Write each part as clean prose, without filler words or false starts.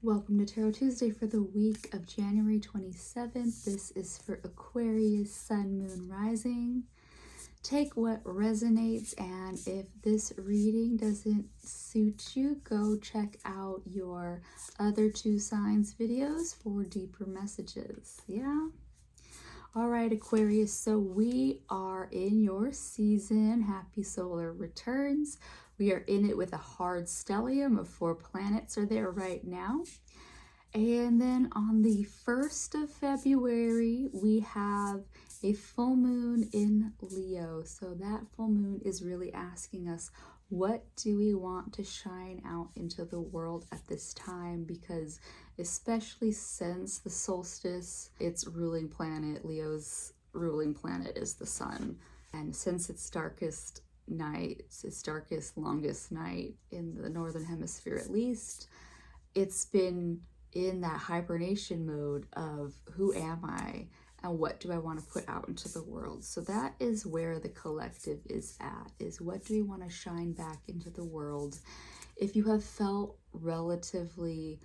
Welcome to Tarot Tuesday for the week of January 27th. This is for Aquarius, Sun, Moon, Rising. Take what resonates, and if this reading doesn't suit you, go check out your other two signs videos for deeper messages. Yeah? All right, Aquarius, so we are in your season. Happy solar returns. We are in it with a hard stellium of 4 planets are there right now. And then on the 1st of February, we have a full moon in Leo. So that full moon is really asking us, what do we want to shine out into the world at this time? Because especially since the solstice, its ruling planet, Leo's ruling planet, is the sun. And since its darkest night, its darkest, longest night in the northern hemisphere at least, it's been in that hibernation mode of who am I and what do I want to put out into the world. So that is where the collective is at, is what do we want to shine back into the world. If you have felt relatively,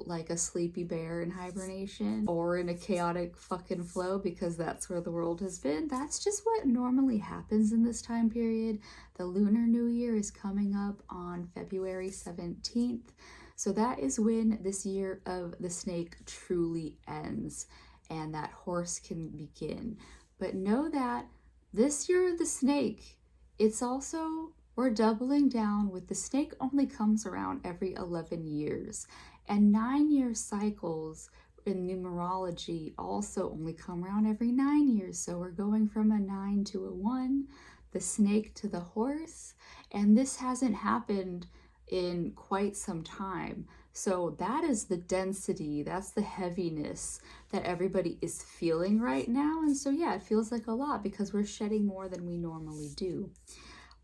like a sleepy bear in hibernation or in a chaotic fucking flow, because that's where the world has been, that's just what normally happens in this time period. The Lunar New Year is coming up on February 17th. So that is when this year of the snake truly ends and that horse can begin. But know that this year of the snake, it's also, we're doubling down with the snake only comes around every 11 years. And 9-year cycles in numerology also only come around every 9 years. So we're going from a 9 to a 1, the snake to the horse. And this hasn't happened in quite some time. So that is the density, that's the heaviness that everybody is feeling right now. And so yeah, it feels like a lot because we're shedding more than we normally do.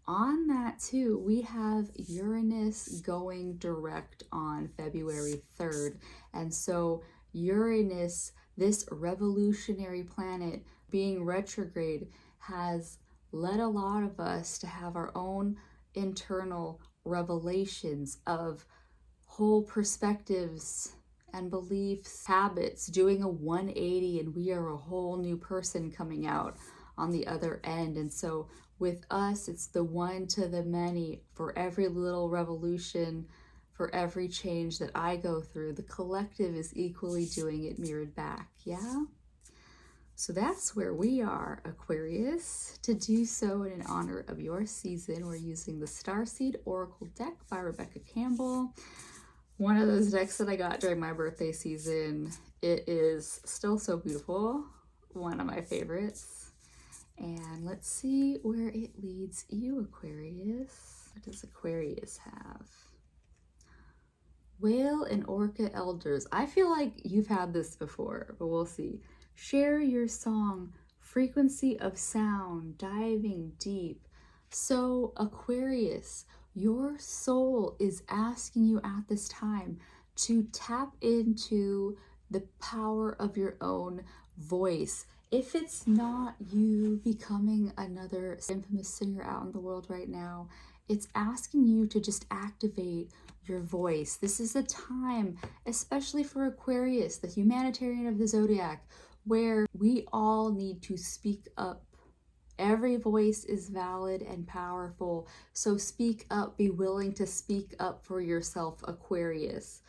On that too, we have Uranus going direct on February 3rd. And so Uranus, this revolutionary planet being retrograde, has led a lot of us to have our own internal revelations of whole perspectives and beliefs, habits, doing a 180, and we are a whole new person coming out on the other end. And so with us, it's the one to the many. For every little revolution, for every change that I go through, the collective is equally doing it mirrored back. Yeah? So that's where we are, Aquarius. To do so in honor of your season, we're using the StarSeed Oracle deck by Rebecca Campbell. One of those decks that I got during my birthday season. It is still so beautiful. One of my favorites. And let's see where it leads you, Aquarius. What does Aquarius have? Whale and Orca Elders. I feel like you've had this before, but we'll see. Share your song, frequency of sound, diving deep. So Aquarius, your soul is asking you at this time to tap into the power of your own voice. If it's not you becoming another infamous singer out in the world right now, it's asking you to just activate your voice. This is a time, especially for Aquarius, the humanitarian of the zodiac, where we all need to speak up. Every voice is valid and powerful. So speak up, be willing to speak up for yourself, Aquarius.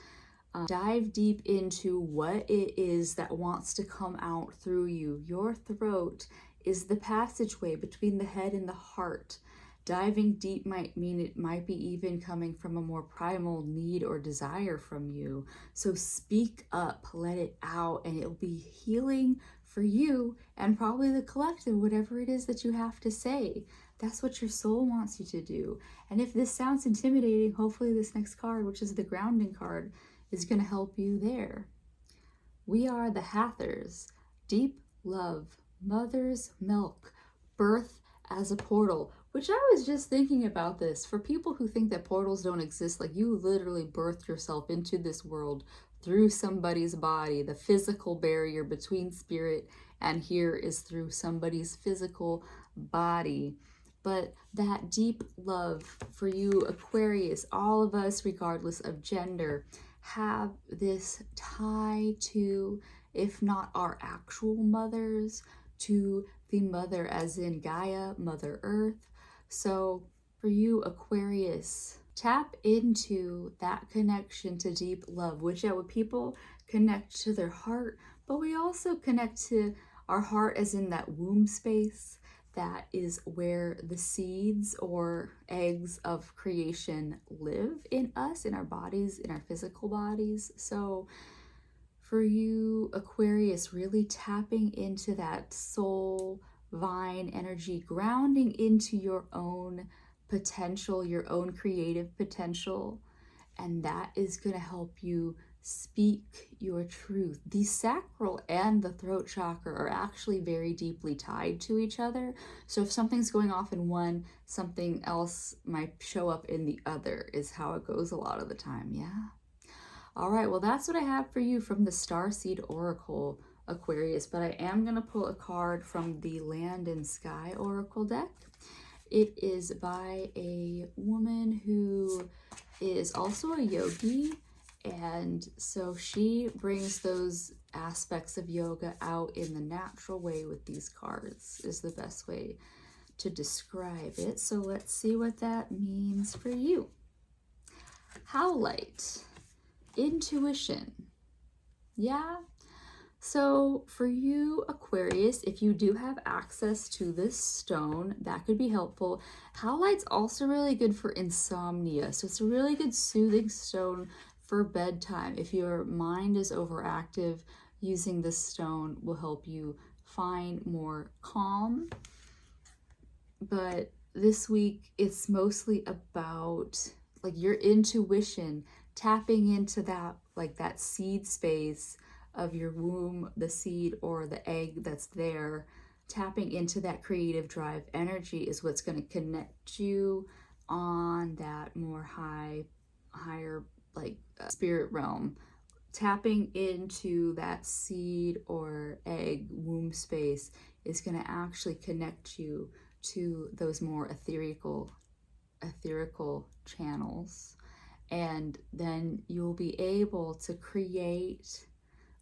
Dive deep into what it is that wants to come out through you. Your throat is the passageway between the head and the heart. Diving deep might mean it might be even coming from a more primal need or desire from you. So speak up, let it out, and it'll be healing for you and probably the collective, whatever it is that you have to say. That's what your soul wants you to do. And if this sounds intimidating, hopefully this next card, which is the grounding card, is going to help you there. We are the Hathors, deep love, mother's milk, birth as a portal, which I was just thinking about this. For people who think that portals don't exist, like you literally birthed yourself into this world through somebody's body. The physical barrier between spirit and here is through somebody's physical body. But that deep love for you, Aquarius, all of us, regardless of gender, have this tie to, if not our actual mothers, to the mother as in Gaia, Mother Earth. So for you, Aquarius, tap into that connection to deep love, which when people connect to their heart, but we also connect to our heart as in that womb space. That is where the seeds or eggs of creation live in us, in our bodies, in our physical bodies. So for you, Aquarius, really tapping into that soul vine energy, grounding into your own potential, your own creative potential. And that is going to help you speak your truth. The sacral and the throat chakra are actually very deeply tied to each other. So if something's going off in one, something else might show up in the other, is how it goes a lot of the time. Yeah. All right, well, that's what I have for you from the StarSeed Oracle, Aquarius, but I am going to pull a card from the Land and Sky Oracle deck. It is by a woman who is also a yogi, and so she brings those aspects of yoga out in the natural way with these cards, is the best way to describe it. So let's see what that means for you. Howlite. Intuition. Yeah. So for you, Aquarius, if you do have access to this stone, that could be helpful. Howlite's also really good for insomnia. So it's a really good soothing stone for bedtime. If your mind is overactive, using this stone will help you find more calm. But this week, it's mostly about like your intuition, tapping into that, like that seed space of your womb, the seed or the egg that's there. Tapping into that creative drive energy is what's going to connect you on that more higher like spirit realm. Tapping into that seed or egg womb space is going to actually connect you to those more etherical channels, and then you'll be able to create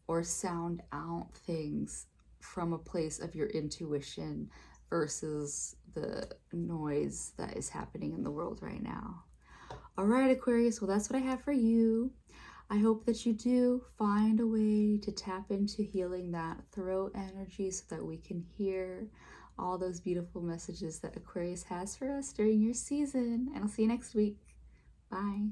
or sound out things from a place of your intuition versus the noise that is happening in the world right now. All right, Aquarius, well, that's what I have for you. I hope that you do find a way to tap into healing that throat energy so that we can hear all those beautiful messages that Aquarius has for us during your season. And I'll see you next week. Bye.